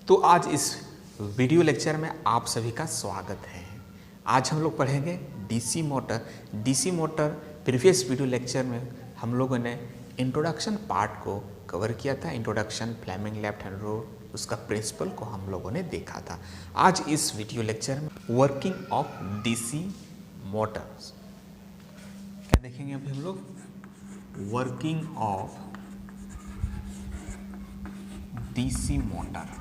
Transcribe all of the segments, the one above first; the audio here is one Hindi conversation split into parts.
तो आज इस वीडियो लेक्चर में आप सभी का स्वागत है। आज हम लोग पढ़ेंगे DC motor. DC motor previous video lecture में हम लोगों ने इंट्रोडक्शन पार्ट को कवर किया था। Introduction Fleming left hand rule, उसका प्रिंसिपल को हम लोगों ने देखा था। आज इस वीडियो लेक्चर में वर्किंग ऑफ डीसी मोटर्स क्या देखेंगे अभी हम लोग। वर्किंग ऑफ डीसी मोटर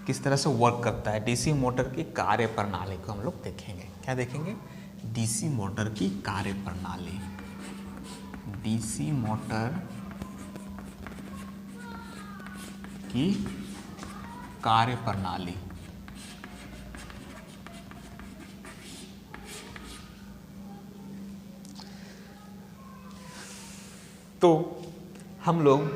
किस तरह से वर्क करता है, डीसी मोटर की कार्य प्रणाली को हम लोग देखेंगे। क्या देखेंगे? डीसी मोटर की कार्य प्रणाली। डीसी मोटर की कार्य प्रणाली। तो हम लोग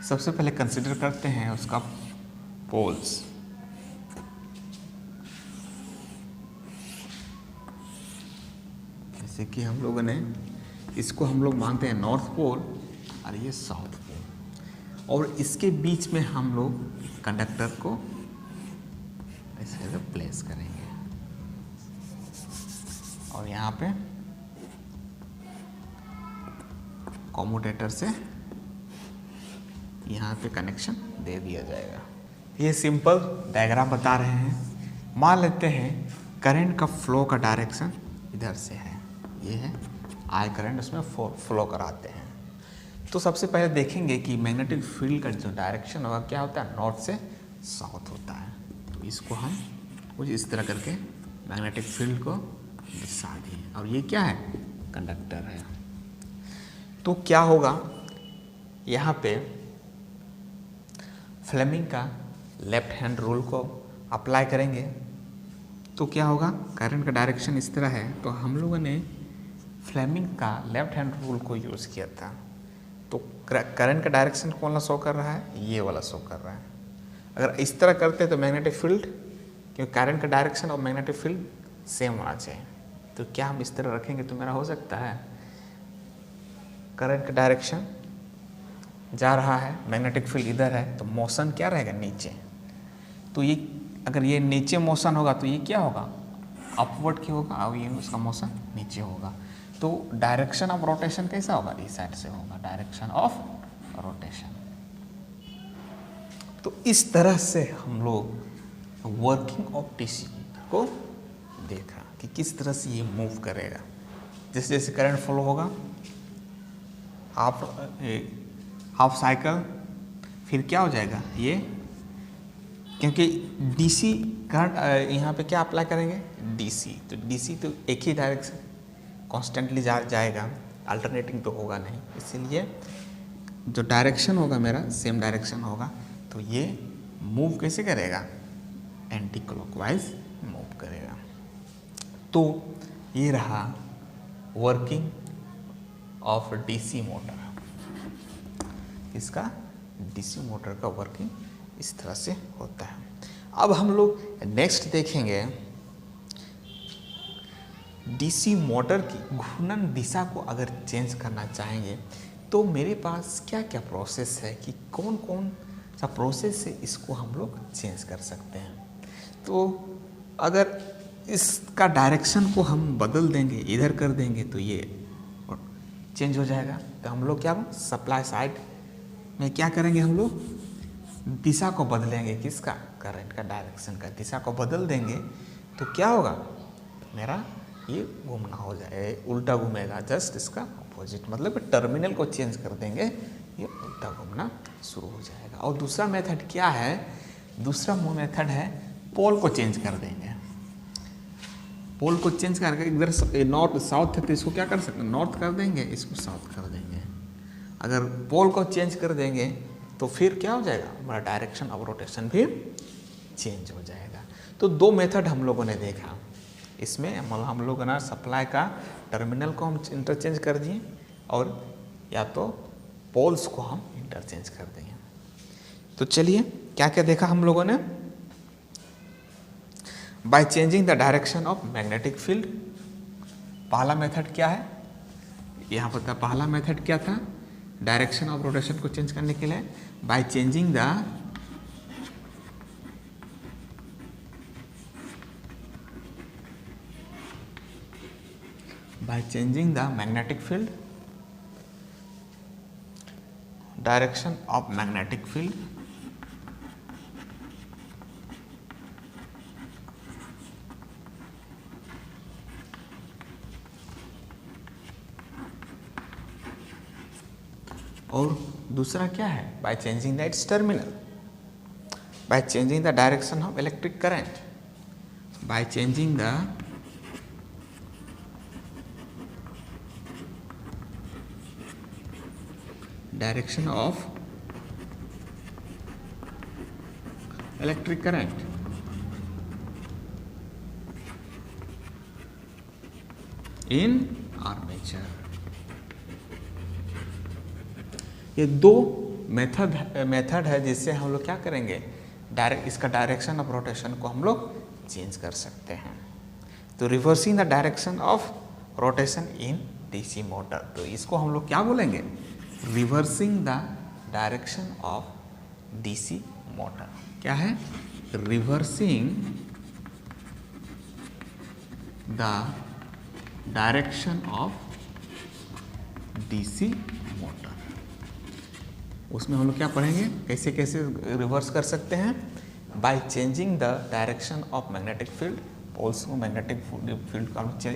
सबसे पहले कंसिडर करते हैं उसका पोल्स। जैसे कि हम लोगों ने इसको हम लोग मानते हैं नॉर्थ पोल और ये साउथ पोल, और इसके बीच में हम लोग कंडक्टर को ऐसे प्लेस करेंगे और यहाँ पे कम्यूटेटर से यहाँ पे कनेक्शन दे दिया जाएगा। ये सिंपल डायग्राम बता रहे हैं। मान लेते हैं करंट का फ्लो का डायरेक्शन इधर से है, ये है आई करंट, उसमें फ्लो कराते हैं। तो सबसे पहले देखेंगे कि मैग्नेटिक फील्ड का जो डायरेक्शन होगा क्या होता है, नॉर्थ से साउथ होता है। तो इसको हम कुछ इस तरह करके मैग्नेटिक फील्ड को दिशा दिए, और ये क्या है, कंडक्टर है। तो क्या होगा, यहाँ पे फ्लेमिंग का लेफ्ट हैंड रूल को अप्लाई करेंगे तो क्या होगा, करंट का डायरेक्शन इस तरह है। तो हम लोगों ने फ्लेमिंग का लेफ्ट हैंड रूल को यूज़ किया था। तो करंट का डायरेक्शन कौन सा शो कर रहा है, ये वाला शो कर रहा है। अगर इस तरह करते तो मैग्नेटिक फील्ड, क्योंकि करंट का डायरेक्शन और मैग्नेटिक फील्ड सेम होना चाहिए। तो क्या हम इस तरह रखेंगे तो मेरा हो सकता है करंट का डायरेक्शन जा रहा है, मैग्नेटिक फील्ड इधर है, तो मोशन क्या रहेगा, नीचे। तो ये अगर ये नीचे मोशन होगा तो ये क्या होगा, अपवर्ड की होगा, और ये उसका मोशन नीचे होगा। तो डायरेक्शन ऑफ रोटेशन कैसा होगा, इस साइड से होगा, डायरेक्शन ऑफ रोटेशन। तो इस तरह से हम लोग वर्किंग ऑफ डीसी को देखा कि किस तरह से ये मूव करेगा। जैसे जैसे करंट फ्लो होगा, हाफ साइकिल, फिर क्या हो जाएगा ये, क्योंकि डीसी करंट यहाँ पे क्या अप्लाई करेंगे, डीसी। तो डीसी तो एक ही डायरेक्शन कॉन्स्टेंटली जाएगा, अल्टरनेटिंग तो होगा नहीं, इसीलिए जो डायरेक्शन होगा मेरा सेम डायरेक्शन होगा। तो ये मूव कैसे करेगा, एंटी क्लॉकवाइज मूव करेगा। तो ये रहा वर्किंग ऑफ डीसी मोटर। इसका डीसी मोटर का वर्किंग इस तरह से होता है। अब हम लोग नेक्स्ट देखेंगे डीसी मोटर की घूर्णन दिशा को अगर चेंज करना चाहेंगे तो मेरे पास क्या क्या प्रोसेस है, कि कौन कौन सा प्रोसेस से इसको हम लोग चेंज कर सकते हैं। तो अगर इसका डायरेक्शन को हम बदल देंगे, इधर कर देंगे, तो ये चेंज हो जाएगा। तो हम लोग क्या सप्लाई साइड में क्या करेंगे, हम लोग दिशा को बदलेंगे, किसका, करंट का डायरेक्शन का दिशा को बदल देंगे। तो क्या होगा, मेरा ये घूमना हो जाए, उल्टा घूमेगा, जस्ट इसका अपोजिट, मतलब टर्मिनल को चेंज कर देंगे, ये उल्टा घूमना शुरू हो जाएगा। और दूसरा मेथड क्या है, दूसरा मेथड है पोल को चेंज कर देंगे। पोल को चेंज करके इधर नॉर्थ साउथ है तो इसको क्या कर सकते हैं, नॉर्थ कर देंगे, इसको साउथ कर देंगे। अगर पोल को चेंज कर देंगे तो फिर क्या हो जाएगा, हमारा डायरेक्शन ऑफ रोटेशन भी चेंज हो जाएगा। तो दो मेथड हम लोगों ने देखा। इसमें हम लोग ना सप्लाई का टर्मिनल को हम इंटरचेंज कर दिए, और या तो पोल्स को हम इंटरचेंज कर दिए। तो चलिए क्या क्या देखा हम लोगों ने, bye changing the direction of magnetic field. पहला मेथड क्या है, यहाँ पर था, पहला मेथड क्या था, डायरेक्शन ऑफ रोटेशन को चेंज करने के लिए bye changing the magnetic field, direction of magnetic field और दूसरा क्या है bye changing the it's terminal, bye changing the direction of electric current, bye changing the direction of electric current in armature. ये दो मेथड है जिससे हम लोग क्या करेंगे, इसका डायरेक्शन ऑफ रोटेशन को हम लोग चेंज कर सकते हैं। तो reversing the direction of rotation in DC motor, तो इसको हम लोग क्या बोलेंगे, reversing the direction of DC motor. क्या है, reversing the direction of DC motor. उसमें हम लोग क्या पढ़ेंगे, कैसे कैसे रिवर्स कर सकते हैं, by changing the direction of magnetic field. Poles को मैग्नेटिक फील्ड का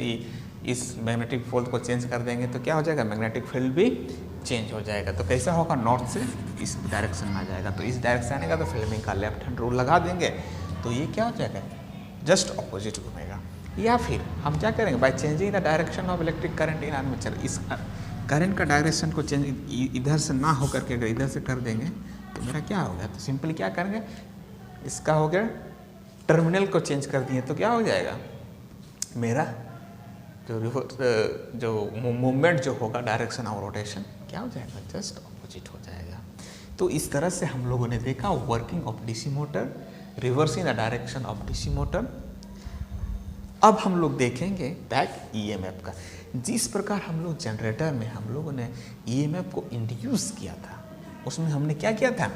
इस मैग्नेटिक फील्ड को चेंज कर देंगे तो क्या हो जाएगा, मैग्नेटिक फील्ड भी चेंज हो जाएगा। तो कैसा होगा, नॉर्थ से इस डायरेक्शन में आ जाएगा, तो इस डायरेक्शन आएगा तो फ्लेमिंग का लेफ्ट हैंड रूल लगा देंगे तो ये क्या हो जाएगा, जस्ट ऑपोजिट घूमेगा। या फिर हम क्या करेंगे, bye changing the direction of electric current in armature, इस करंट का डायरेक्शन को चेंज इधर से ना होकर के अगर इधर से कर देंगे तो मेरा क्या होगा, तो सिंपली क्या करेंगे, इसका हो गया टर्मिनल को चेंज कर दिए तो क्या हो जाएगा, मेरा जो मूवमेंट जो होगा डायरेक्शन ऑफ रोटेशन क्या हो जाएगा, जस्ट ऑपोजिट हो जाएगा। तो इस तरह से हम लोगों ने देखा working of DC motor, reversing the direction of DC motor. अब हम लोग देखेंगे बैक ईएमएफ का। जिस प्रकार हम लोग जनरेटर में हम लोगों ने ईएमएफ को इंड्यूस किया था, उसमें हमने क्या किया था,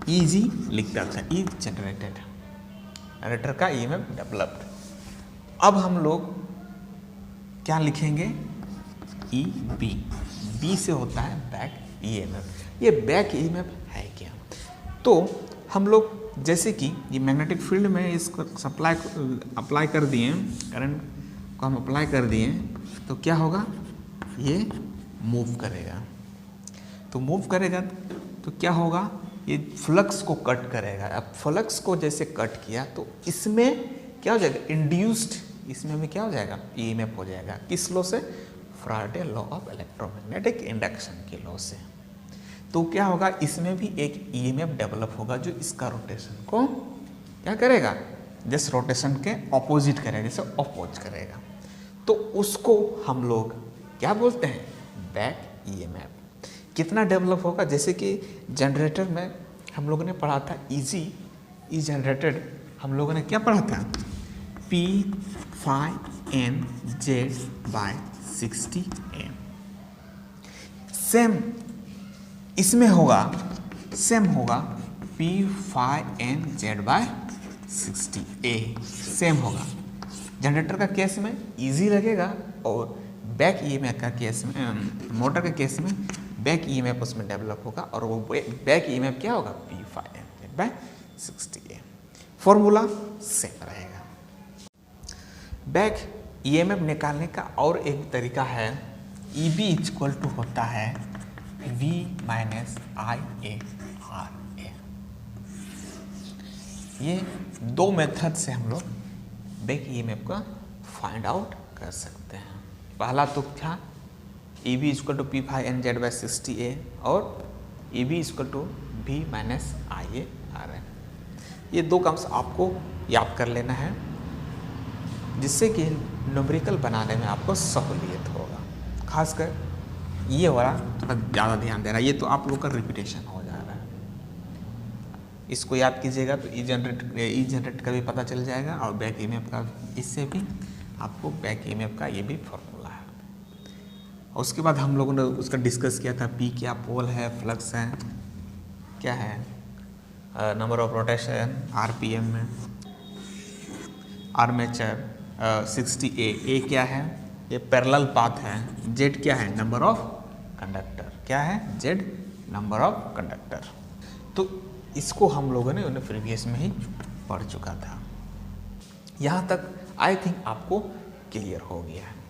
ईजी लिखता था, ई जनरेटेड, जनरेटर का ईएमएफ डेवलप्ड। अब हम लोग क्या लिखेंगे, ई बी, बी से होता है बैक ईएमएफ। ये बैक ईएमएफ है क्या, तो हम लोग जैसे कि ये मैग्नेटिक फील्ड में इसको अप्लाई कर दिए, करंट को हम अप्लाई कर दिए तो क्या होगा, ये मूव करेगा। तो मूव करेगा तो क्या होगा, ये फ्लक्स को कट करेगा। अब फ्लक्स को जैसे कट किया तो इसमें क्या हो जाएगा, इंड्यूस्ड, इसमें हमें क्या हो जाएगा, ईएमएफ हो जाएगा। किस लॉ से, Faraday law of electromagnetic induction के लॉ से। तो क्या होगा, इसमें भी एक ईएमएफ डेवलप होगा जो इसका रोटेशन को क्या करेगा, जैसे रोटेशन के ऑपोजिट करेगा, जैसे अपोज करेगा। तो उसको हम लोग क्या बोलते हैं, बैक ईएमएफ। कितना डेवलप होगा, जैसे कि जनरेटर में हम लोगों ने पढ़ा था इजी ई जनरेटेड, हम लोगों ने क्या पढ़ा था, P phi n z by 60 m। Same इसमें होगा, सेम होगा P phi n z by 60 a, same होगा। जनरेटर का केस में इजी लगेगा और बैक ईएमएफ का केस में, मोटर के केस में बैक ईएमएफ उसमें डेवलप होगा और वो बैक ईएमएफ क्या होगा, P phi n z by 60 a। Formula same रहेगा। बैक ईएमएफ निकालने का और एक तरीका है, EB इक्वल टू होता है V माइनस IA RA। ये दो मेथड से हम लोग बैक ईएमएफ का फाइंड आउट कर सकते हैं। पहला तो था EB equal to P phi n z by 60 a और EB equal to V minus IA RA। ये दो कम्स आपको याद कर लेना है जिससे कि न्यूमेरिकल बनाने में आपको सहूलियत होगा। खासकर ये वाला थोड़ा ज़्यादा ध्यान देना, ये तो आप लोग का रिपीटेशन हो जा रहा है। इसको याद कीजिएगा तो ई जनरेट का भी पता चल जाएगा और बैक ईएमएफ का, इससे भी आपको बैक ईएमएफ का ये भी फॉर्मूला है। उसके बाद हम लोगों ने उसका डिस्कस किया था, पी क्या, पोल है, फ्लक्स है, क्या है, नंबर ऑफ रोटेशन, आरपीएम में, आर्मेचर 60 ए क्या है, ये पैरेलल पाथ है, जेड क्या है, नंबर ऑफ कंडक्टर, क्या है, जेड नंबर ऑफ कंडक्टर। तो इसको हम लोगों ने उन्हें प्रीवियस में ही पढ़ चुका था। यहाँ तक आई थिंक आपको क्लियर हो गया है।